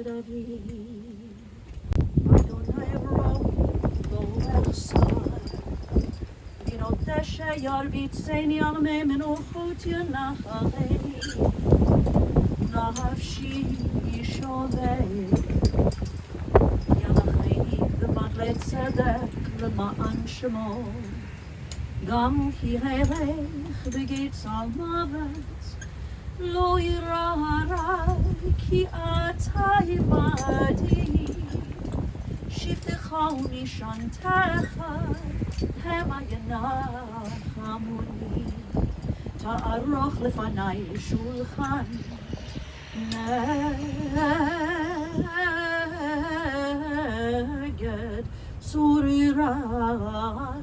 Adonai Rohi lo echsad Vinot sheyar vitzeni al me menuchot yanachalei Nafshi yishovei Yanachei v'matlet tzedek l'ma'an shemo Gam ki helech b'gitz al mavet Lo yirah ki ata imadi Shiftecha u'nishantecha hema yanachamuni Ta'aroch lefanai shulchan neged surirai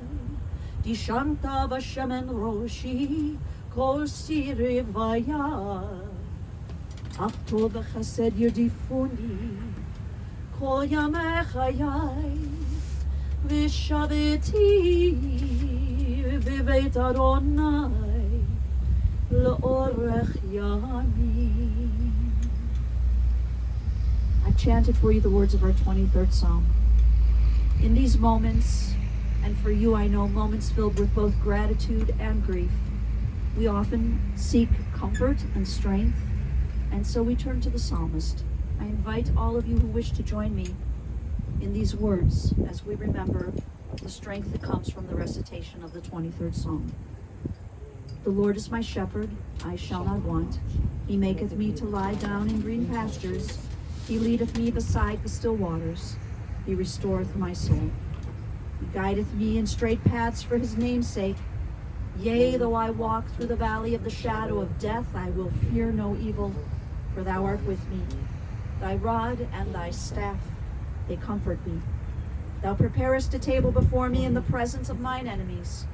Dishanta v'shemen roshi kol siri vayad Achto v'chesed yerdifuni kol yamei chayai V'shaveti v'beit Adonai l'orech yamim. I've chanted for you the words of our 23rd Psalm. In these moments, and for you I know, moments filled with both gratitude and grief, we often seek comfort and strength, and so we turn to the psalmist. I invite all of you who wish to join me in these words as we remember the strength that comes from the recitation of the 23rd Psalm. The Lord is my shepherd, I shall not want. He maketh me to lie down in green pastures. He leadeth me beside the still waters. He restoreth my soul. He guideth me in straight paths for his name's sake. Yea, though I walk through the valley of the shadow of death, I will fear no evil, for thou art with me. Thy rod and thy staff, they comfort me. Thou preparest a table before me in the presence of mine enemies.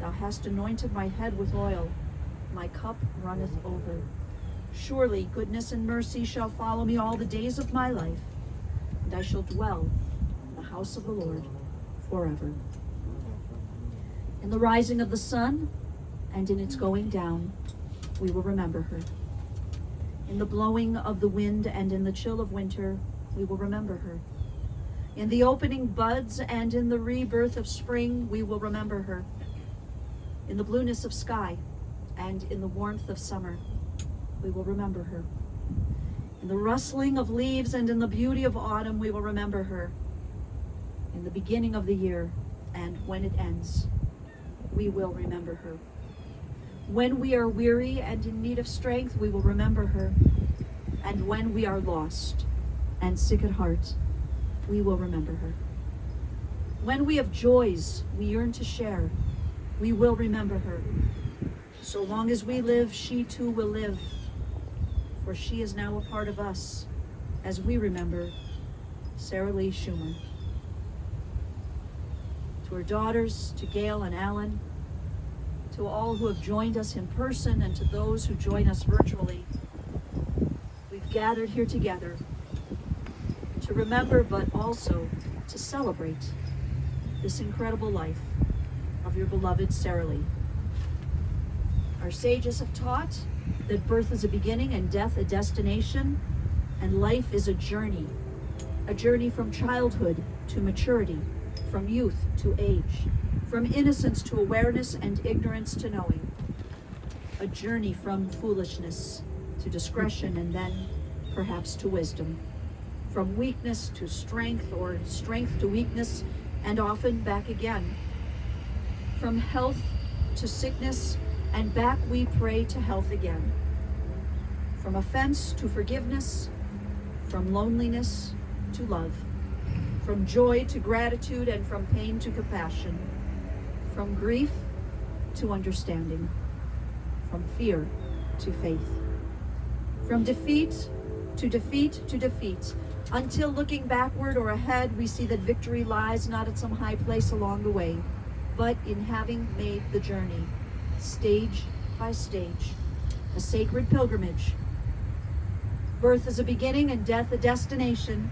Thou hast anointed my head with oil. My cup runneth over. Surely goodness and mercy shall follow me all the days of my life, and I shall dwell in the house of the Lord forever. In the rising of the sun and in its going down, we will remember her. In the blowing of the wind and in the chill of winter, we will remember her. In the opening buds and in the rebirth of spring, we will remember her. In the blueness of sky and in the warmth of summer, we will remember her. In the rustling of leaves and in the beauty of autumn, we will remember her. In the beginning of the year and when it ends, we will remember her. When we are weary and in need of strength, we will remember her. And when we are lost and sick at heart, we will remember her. When we have joys we yearn to share, we will remember her. So long as we live, she too will live, for she is now a part of us as we remember SaraLee Schumer. To her daughters, to Gail and Alan, to all who have joined us in person and to those who join us virtually, we've gathered here together to remember, but also to celebrate this incredible life of your beloved SaraLee. Our sages have taught that birth is a beginning and death a destination, and life is a journey from childhood to maturity, from youth to age, from innocence to awareness and ignorance to knowing, a journey from foolishness to discretion and then perhaps to wisdom, from weakness to strength or strength to weakness and often back again, from health to sickness and back we pray to health again, from offense to forgiveness, from loneliness to love, from joy to gratitude and from pain to compassion, from grief to understanding, from fear to faith, from defeat to defeat to defeat, until looking backward or ahead, we see that victory lies not at some high place along the way, but in having made the journey, stage by stage, a sacred pilgrimage. Birth is a beginning and death a destination,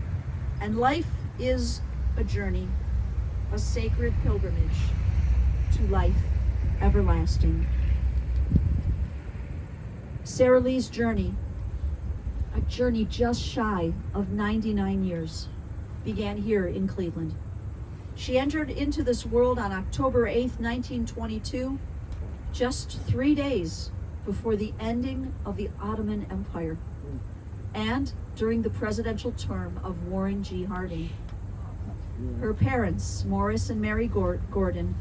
and life is a journey, a sacred pilgrimage to life everlasting. SaraLee's journey, a journey just shy of 99 years began here in Cleveland. She entered into this world on October 8th, 1922, just 3 days before the ending of the Ottoman Empire and during the presidential term of Warren G. Harding. Her parents, Morris and Mary Gordon,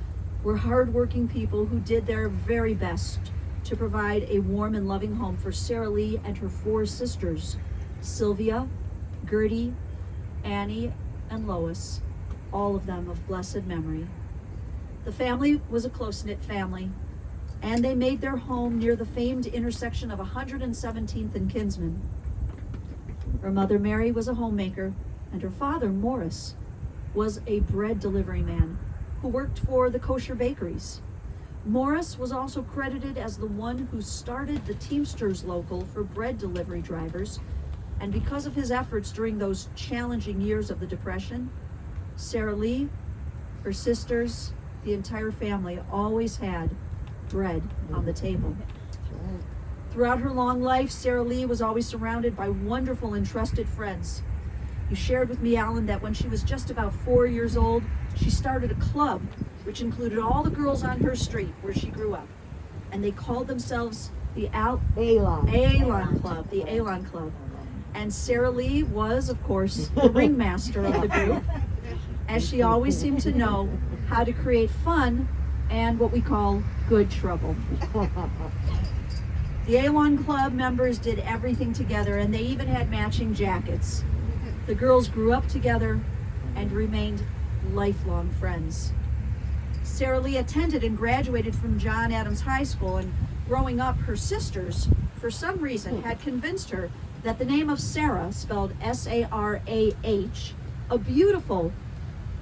were hardworking people who did their very best to provide a warm and loving home for SaraLee and her 4 sisters, Sylvia, Gertie, Annie, and Lois, all of them of blessed memory. The family was a close-knit family, and they made their home near the famed intersection of 117th and Kinsman. Her mother, Mary, was a homemaker, and her father, Morris, was a bread delivery man who worked for the kosher bakeries. Morris was also credited as the one who started the Teamsters local for bread delivery drivers, and because of his efforts during those challenging years of the Depression, SaraLee, her sisters, the entire family always had bread on the table. Throughout her long life, SaraLee was always surrounded by wonderful and trusted friends. You shared with me, Alan, that when she was just about 4 years old, she started a club which included all the girls on her street where she grew up. And they called themselves the Alon Club, the Alon Club. And SaraLee was, of course, the ringmaster of the group, as she always seemed to know how to create fun and what we call good trouble. The Alon Club members did everything together, and they even had matching jackets. The girls grew up together and remained lifelong friends. SaraLee attended and graduated from John Adams High School, and growing up, her sisters, for some reason, had convinced her that the name of Sarah, spelled S-A-R-A-H, a beautiful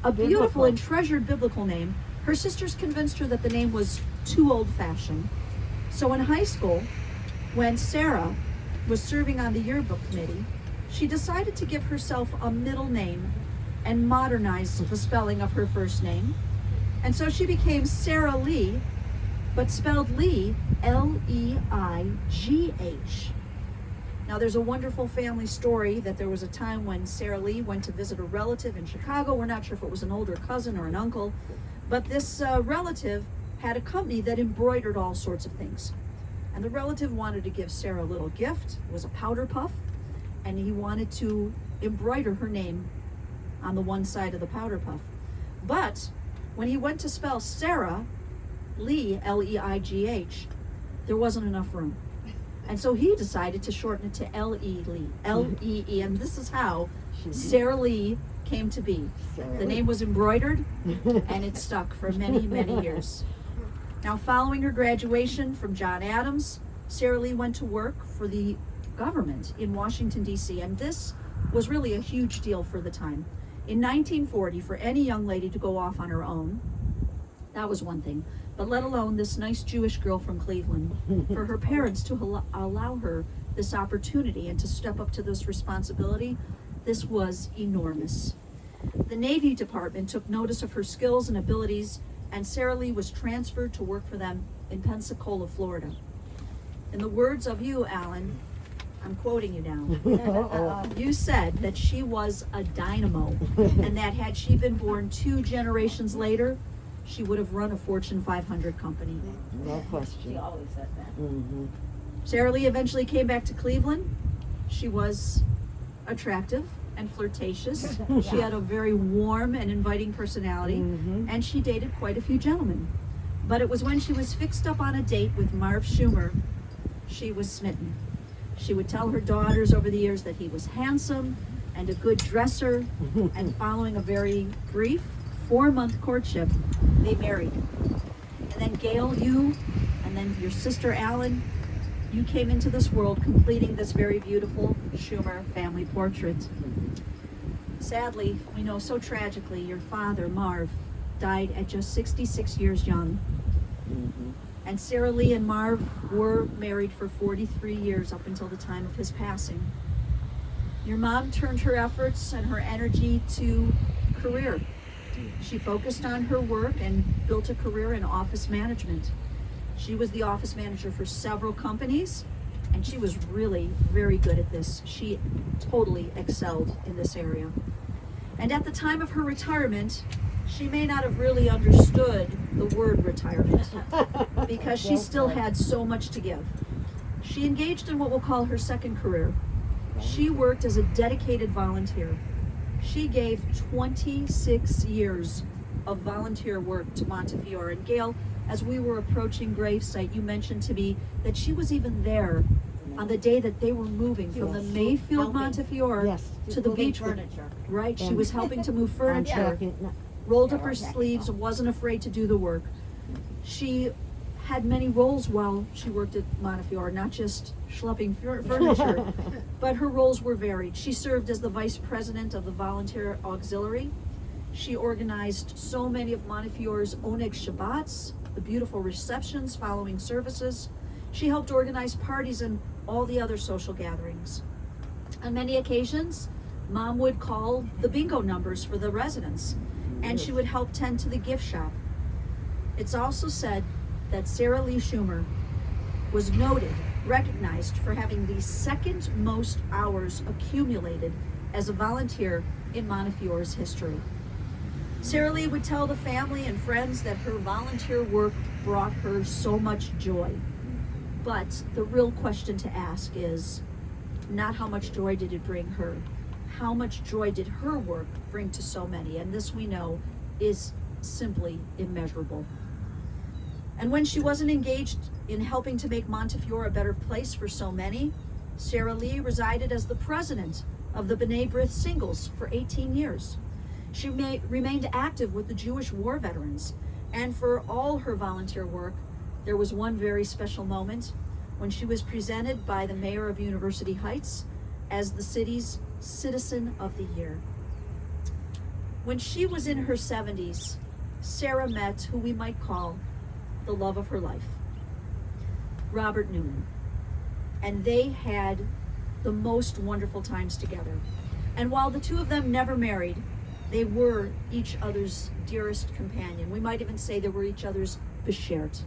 and treasured biblical name, her sisters convinced her that the name was too old-fashioned. So in high school, when Sarah was serving on the yearbook committee, she decided to give herself a middle name and modernize the spelling of her first name. And so she became SaraLee, but spelled Lee, L-E-I-G-H. Now there's a wonderful family story that there was a time when SaraLee went to visit a relative in Chicago. We're not sure if it was an older cousin or an uncle, but this relative had a company that embroidered all sorts of things. And the relative wanted to give Sarah a little gift. It was a powder puff, and he wanted to embroider her name on the one side of the powder puff. But when he went to spell Sarah, Lee, L-E-I-G-H, there wasn't enough room. And so he decided to shorten it to L-E-Lee, L-E-E, and this is how SaraLee came to be. The name was embroidered, and it stuck for many, many years. Now, following her graduation from John Adams, SaraLee went to work for the government in Washington, D.C., and this was really a huge deal for the time. In 1940, for any young lady to go off on her own, that was one thing, but let alone this nice Jewish girl from Cleveland, for her parents to allow her this opportunity and to step up to this responsibility, this was enormous. The Navy Department took notice of her skills and abilities, and SaraLee was transferred to work for them in Pensacola, Florida. In the words of you, Alan, I'm quoting you now. You said that she was a dynamo, and that had she been born 2 generations later, she would have run a Fortune 500 company. No question. She always said that. Mm-hmm. SaraLee eventually came back to Cleveland. She was attractive and flirtatious. She had a very warm and inviting personality, and she dated quite a few gentlemen. But it was when she was fixed up on a date with Marv Schumer, she was smitten. She would tell her daughters over the years that he was handsome and a good dresser, and following a very brief 4-month courtship, they married. And then Gail, you, and then your sister Alan, you came into this world completing this very beautiful Schumer family portrait. Sadly, we know so tragically, your father, Marv, died at just 66 years young. And SaraLee and Marv were married for 43 years up until the time of his passing. Your mom turned her efforts and her energy to career. She focused on her work and built a career in office management. She was the office manager for several companies, and she was really very good at this. She totally excelled in this area. And at the time of her retirement, she may not have really understood the word retirement because she still had so much to give. She engaged in what we'll call her second career. She worked as a dedicated volunteer. She gave 26 years of volunteer work to Montefiore. And Gail, as we were approaching gravesite, you mentioned to me that she was even there on the day that they were moving from the Mayfield Montefiore to the beach furniture. Right, she was helping to move furniture, rolled up her sleeves, and wasn't afraid to do the work. She had many roles while she worked at Montefiore, not just schlepping furniture, but her roles were varied. She served as the vice president of the Volunteer Auxiliary. She organized so many of Montefiore's Oneg Shabbats, the beautiful receptions following services. She helped organize parties and all the other social gatherings. On many occasions, Mom would call the bingo numbers for the residents, and she would help tend to the gift shop. It's also said that SaraLee Schumer was noted, recognized for having the second most hours accumulated as a volunteer in Montefiore's history. SaraLee would tell the family and friends that her volunteer work brought her so much joy. But the real question to ask is not how much joy did it bring her, how much joy did her work bring to so many? And this, we know, is simply immeasurable. And when she wasn't engaged in helping to make Montefiore a better place for so many, SaraLee resided as the president of the B'nai B'rith Singles for 18 years. She remained active with the Jewish war veterans, and for all her volunteer work, there was one very special moment when she was presented by the mayor of University Heights as the city's Citizen of the Year. When she was in her 70s, Sarah met who we might call the love of her life, Robert Newman. And they had the most wonderful times together. And while the two of them never married, they were each other's dearest companion. We might even say they were each other's beshert.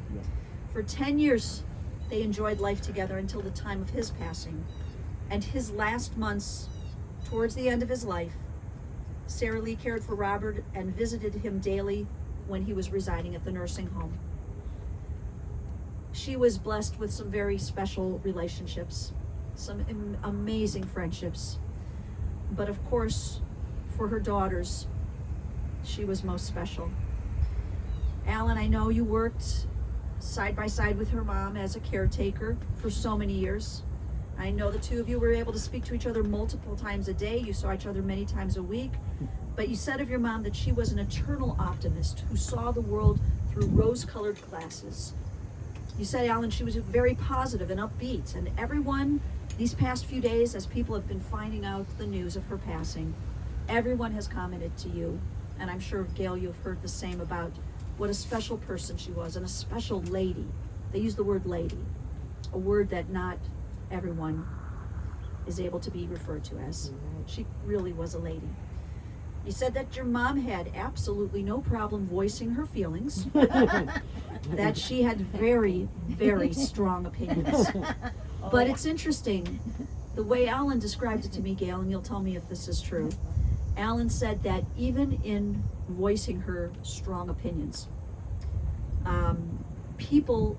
For 10 years, they enjoyed life together until the time of his passing. And his last months, towards the end of his life, SaraLee cared for Robert and visited him daily when he was residing at the nursing home. She was blessed with some very special relationships, some amazing friendships. But of course, for her daughters, she was most special. Alan, I know you worked side by side with her mom as a caretaker for so many years. I know the two of you were able to speak to each other multiple times a day. You saw each other many times a week. But you said of your mom that she was an eternal optimist who saw the world through rose-colored glasses. You said, Alan, she was very positive and upbeat. And everyone, these past few days, as people have been finding out the news of her passing, everyone has commented to you, and I'm sure, Gail, you've heard the same about what a special person she was and a special lady. They use the word lady, a word that not everyone is able to be referred to as. She really was a lady. You said that your mom had absolutely no problem voicing her feelings, that she had very, very strong opinions. But it's interesting, the way Alan described it to me, Gail, and you'll tell me if this is true. Alan said that even in voicing her strong opinions, people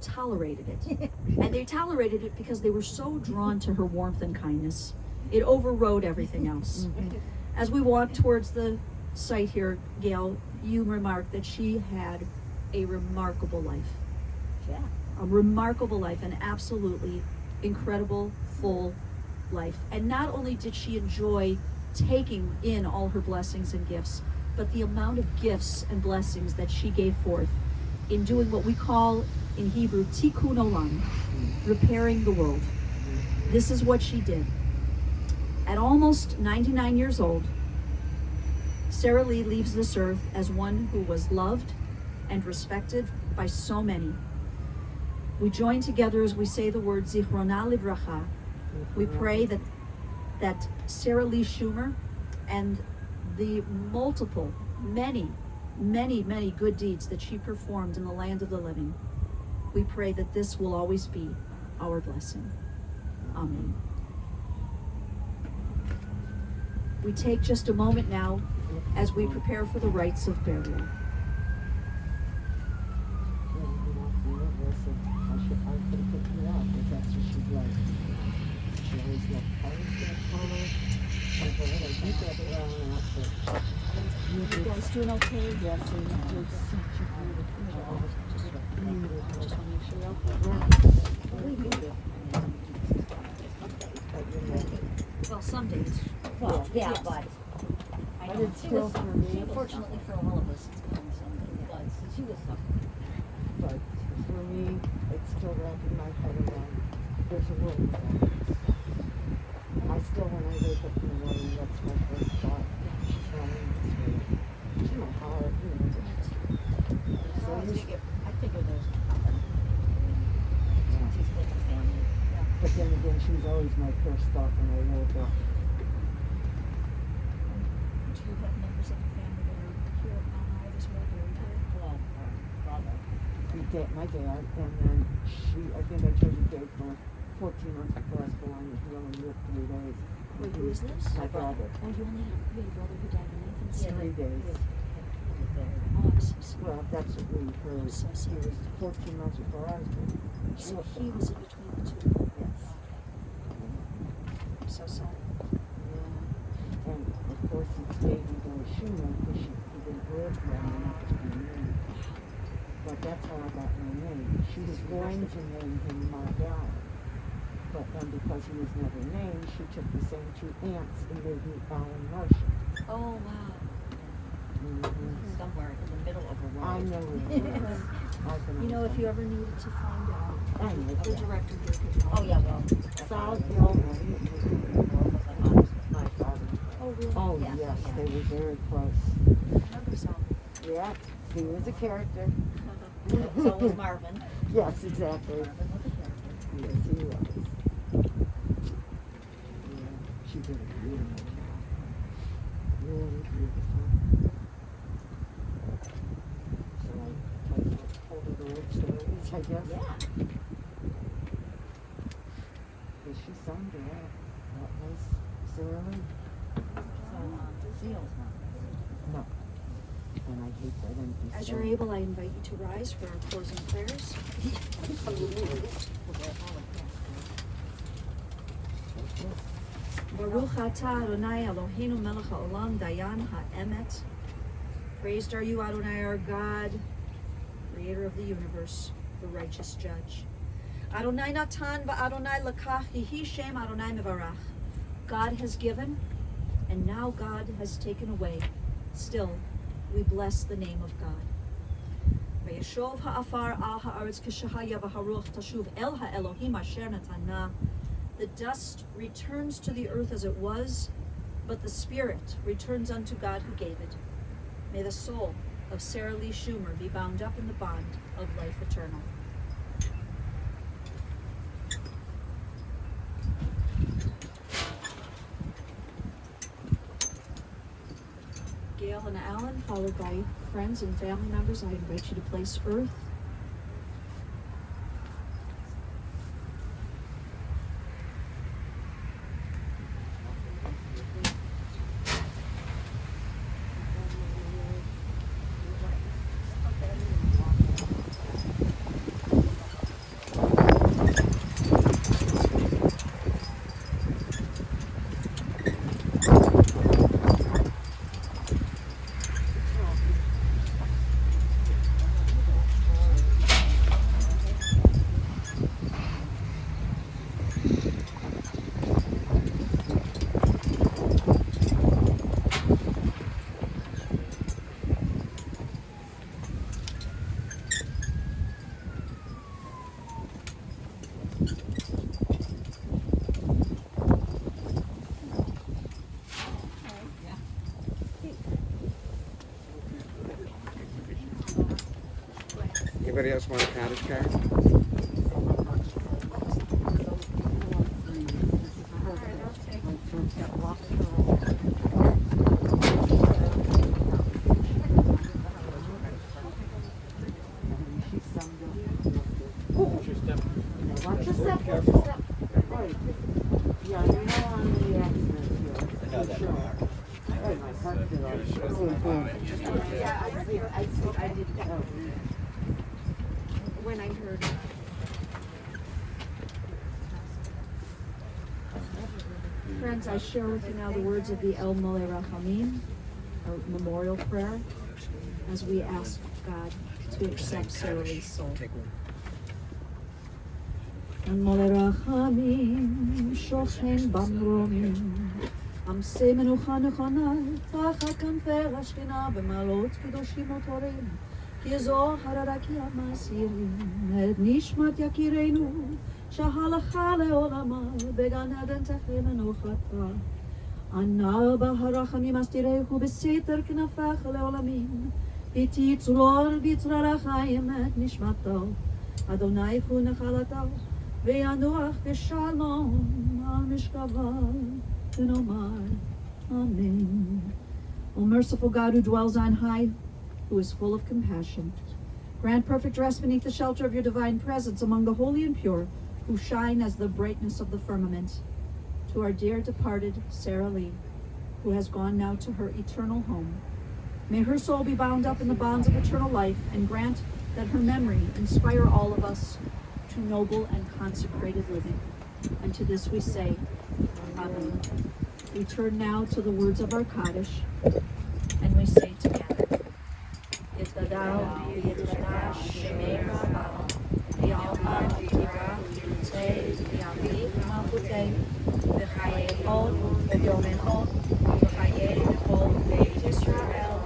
tolerated it. And they tolerated it because they were so drawn to her warmth and kindness. It overrode everything else. As we walked towards the site here, Gail, you remarked that she had a remarkable life. Yeah. A remarkable life, an absolutely incredible, full life. And not only did she enjoy taking in all her blessings and gifts, but the amount of gifts and blessings that she gave forth in doing what we call in Hebrew tikkun olam, repairing the world. This is what she did. At almost 99 years old, SaraLee leaves this earth as one who was loved and respected by so many. We join together as we say the word Zichrona Livracha. We pray that SaraLee Schumer and the multiple, many good deeds that she performed in the land of the living, we pray that this will always be our blessing. Amen. We take just a moment now as we prepare for the rites of burial. I could have picked her up, but that's what she's like. She always left cards in the corner. I go, I beat that brown outfit. You guys doing okay? Yes, and it was such a beautiful job. Beautiful. Just want to make sure you're okay. Well, some days. Well, yeah, Yes. but I But know it's she still was for suffering. me. Fortunately for all of us, it's been Sunday. But she was suffering. But for me, it's still wrapping my head around. There's a world without this. I still, when I wake up in the morning, that's my first thought. She's running this way. It's in my heart, you know. So I you figure there's nothing. She's with the family. But then again, she was always my first thought when I woke up. Do you have members of the family that are here at Mount Olive as well, buried here? Well, her brother. My dad, and then I think I told you, gave birth 14 months before I was born, and he only lived 3 days. Wait, who is this? My brother. Oh, you had a brother who died in infancy? Yeah. 3 days. Oh, I'm so sorry. Well, that's what we heard. I'm so He sorry. was 14 months before I was born. So he was in between the two. Yes. I'm so sorry. Yeah. And of course, he stayed with Schumer because he didn't live long enough to be named. But that's how I got my name. She was going to name him Margot. But then because he was never named, she took the same 2 aunts and made me Alan Marshall. Oh, wow. Mm-hmm. Somewhere in the middle of a road. I know where it is. I've been You know, on if you ever needed to find out, I know. the director here could tell Oh, you. yeah, well. South Hill. My father. Oh, really? Oh, Yes, yes, yeah. they were very close. Remember Sal? Yeah, he was a character. So was Marvin. Yes, exactly. Marvin was a character. Yes, he was. Yeah, she did a beautiful job. Really beautiful. So I told her the old stories, I guess. Yeah. Because she summed her up. That was SaraLee. So, Seal's not. No. And I hate that empty As stone. you're able, I invite you to rise for our closing prayers. Baruch atah Adonai Eloheinu melech haolam dayan ha'emet. Praised are you, Adonai, our God, creator of the universe, the righteous judge. Adonai natan va'Adonai lakach, yehi shem Adonai mevarach. God has given, and now God has taken away. Still, we bless the name of God. Vayashov ha'afar al ha'aretz k'shahaya v'haruach tashuv el ha'elohim asher natana. The dust returns to the earth as it was, but the spirit returns unto God who gave it. May the soul of SaraLee Schumer be bound up in the bond of life eternal. Gail and Alan, followed by friends and family members, I invite you to place earth Anybody else want a cottage car? Watch your step. Yeah, I did that. When I heard it. Friends, I share with you now the words of the El Mole Rachamim, our memorial prayer, as we ask God to accept SaraLee's soul. El Mole Rachamim, שוכן במרומים, עמסי מנוחה נכונה, תחת כנפי השכינה, במעלות קדושים וטהורים, כי זו הררקי המסירים, את נשמת יקירנו, שהלכה לעולמה, בגן עדן תחל מנוחתה. ענה בה הרחמים אסתירהו בסתר כנפך לעולמים, ותצרור בצרור החיים את נשמתו. אדוני הוא נחלתו, וינוח בשלום על משכבו, ונאמר Amen. O merciful God, who dwells on high, who is full of compassion, grant perfect rest beneath the shelter of your divine presence among the holy and pure, who shine as the brightness of the firmament. To our dear departed SaraLee, who has gone now to her eternal home, may her soul be bound up in the bonds of eternal life, and grant that her memory inspire all of us to noble and consecrated living. And to this we say, Amen. We turn now to the words of our Kaddish, and we say together, Yitladau, Yitladash, Shemei Rabba, V'yalma, V'yirah, V'yutei, V'yaviv, V'malchutei, V'chayei Od, V'yomei Od, V'chayei V'chol Beit Yisrael,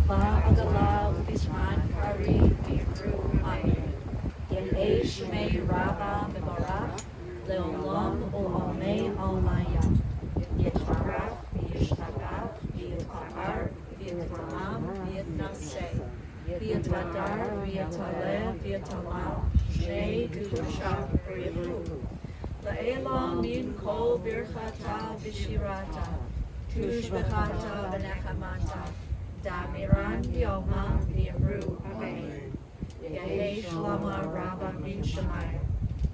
Ba'agalah, V'bizman Kari, V'yirru, Amen. Yehei Shemei Rabba, V'barach, Le'olam Olamei Almayah. Yitbarach, V'yishtabach, V'yitahar, V'yitramam, V'yitnaseh, V'yitadar, V'yitaleh, V'yitalal, Shei Kedusha, V'yivru. La'elah min kol birchata v'shirata, tushbechata v'nechamata, damiran v'yoma v'yivru. Amen. Yehei shlama rabba min shemayim,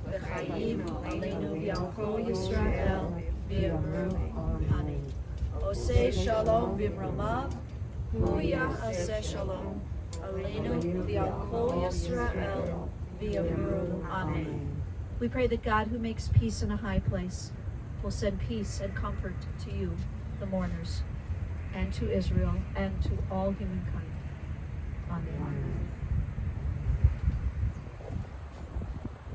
v'chayim aleinu v'yalko Yisrael, v'yivru. Amen. Oseh shalom b'mromav, hu ya'aseh shalom, aleinu v'yalko Yisrael, v'yivru. Amen. We pray that God, who makes peace in a high place, will send peace and comfort to you, the mourners, and to Israel, and to all humankind. Amen.